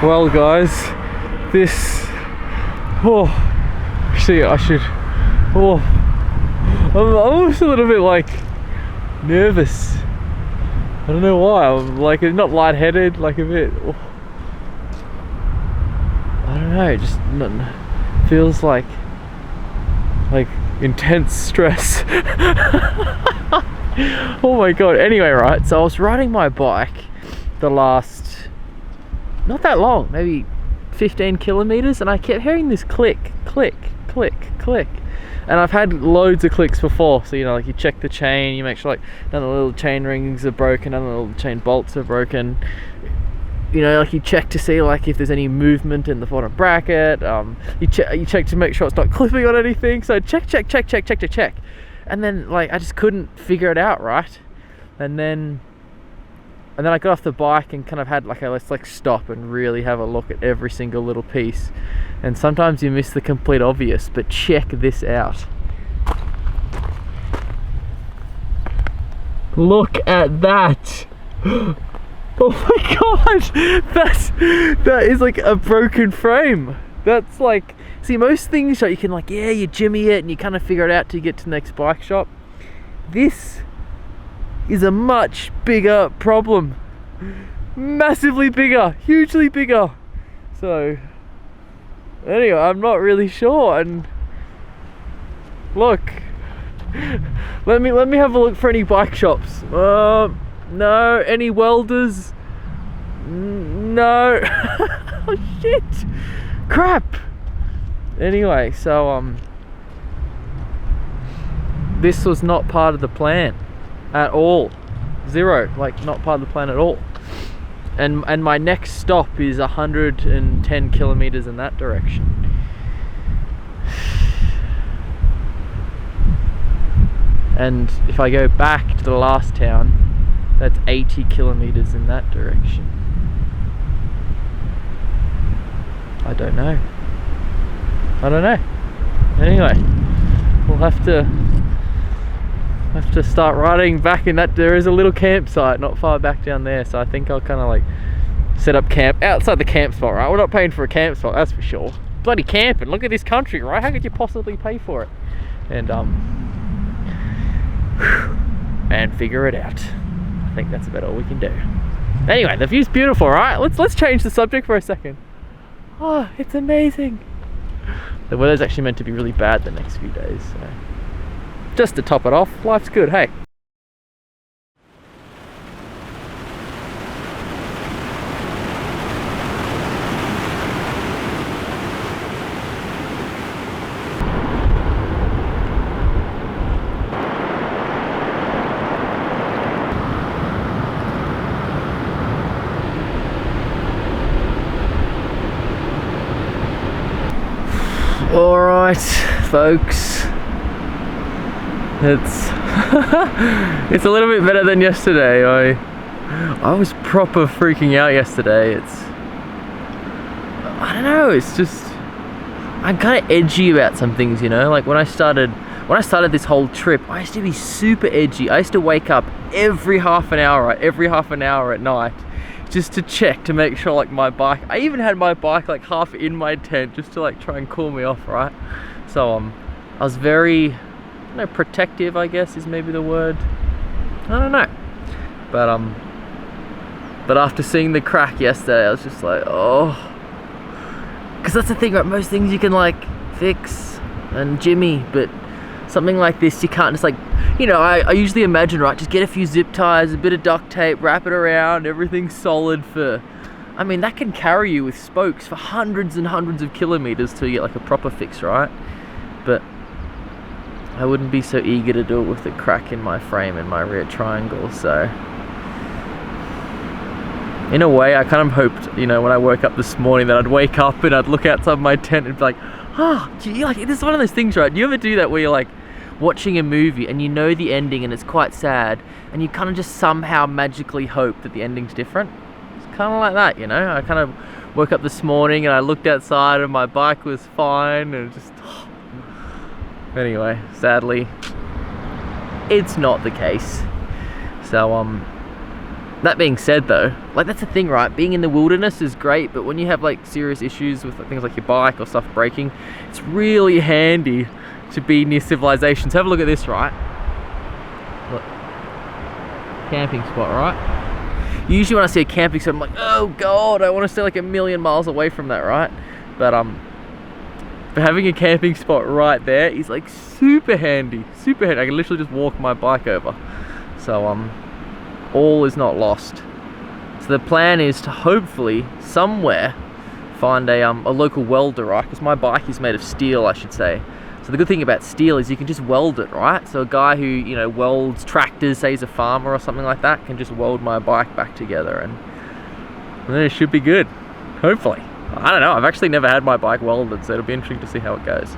Well guys, this, actually I should, I'm almost a little bit like nervous. I don't know why. I'm like not lightheaded, like a bit. I don't know. Just feels like intense stress. Oh my god. Anyway, right. So I was riding my bike the last, not that long, maybe 15 kilometers, and I kept hearing this click, click, click, click. And I've had loads of clicks before, so you know, like you check the chain, you make sure like none of the little chain rings are broken, none of the little chain bolts are broken. You know, like you check to see like if there's any movement in the bottom bracket. You check to make sure it's not clipping on anything. So check, and then like I just couldn't figure it out, right? And then I got off the bike and kind of had like let's like stop and really have a look at every single little piece. And sometimes you miss the complete obvious, but check this out. Look at that. Oh my god, that is like a broken frame. That's like, see, most things you can like, yeah, you jimmy it and you kind of figure it out till you get to the next bike shop. This is a much bigger problem. Massively bigger, hugely bigger. So anyway, I'm not really sure. And look, let me have a look for any bike shops. No. Any welders? No. Oh shit, crap. Anyway, so this was not part of the plan at all. Zero, like not part of the plan at all. And my next stop is 110 kilometers in that direction. And if I go back to the last town, that's 80 kilometers in that direction. I don't know. Anyway, we'll have to start riding back in that. There is a little campsite not far back down there, so I think I'll kind of like set up camp outside the camp spot, right? We're not paying for a camp spot, that's for sure. Bloody camping, look at this country, right? How could you possibly pay for it? And figure it out. I think that's about all we can do. Anyway, the view's beautiful, right? Let's change the subject for a second. Oh, it's amazing. The weather's actually meant to be really bad the next few days, so just to top it off, life's good, hey. All right, folks. It's it's a little bit better than yesterday. I was proper freaking out yesterday. I don't know, it's just I'm kind of edgy about some things, you know. Like when I started this whole trip, I used to be super edgy. I used to wake up every half an hour at night just to check to make sure like my bike, I even had my bike like half in my tent just to like try and cool me off, right? So I was very, protective, I guess is maybe the word. I don't know. But after seeing the crack yesterday, I was just like, oh. Because that's the thing, right? Most things you can like fix and jimmy, but something like this, you can't just like, I usually imagine, right, just get a few zip ties, a bit of duct tape, wrap it around, everything's solid for, that can carry you with spokes for hundreds and hundreds of kilometers till you get like a proper fix, right? But I wouldn't be so eager to do it with the crack in my frame and my rear triangle, so in a way I kind of hoped, when I woke up this morning that I'd wake up and I'd look outside my tent and be like, gee, like this is one of those things, right? Do you ever do that where you're like watching a movie and you know the ending and it's quite sad and you kind of just somehow magically hope that the ending's different? It's kind of like that, I kind of woke up this morning and I looked outside and my bike was fine and just anyway, sadly it's not the case. So That being said though, like that's the thing, right? Being in the wilderness is great, but when you have like serious issues with things like your bike or stuff breaking, it's really handy to be near civilization. So have a look at this, right? Look. Camping spot, right? Usually when I see a camping spot, I'm like, oh god, I want to stay like a million miles away from that, right? But having a camping spot right there is like super handy, super handy. I can literally just walk my bike over. So all is not lost. So the plan is to hopefully somewhere find a local welder, right? Because my bike is made of steel, I should say. So the good thing about steel is you can just weld it, right? So a guy who, you know, welds tractors, say he's a farmer or something like that, can just weld my bike back together, and then it should be good, hopefully. I don't know, I've actually never had my bike welded, so it'll be interesting to see how it goes.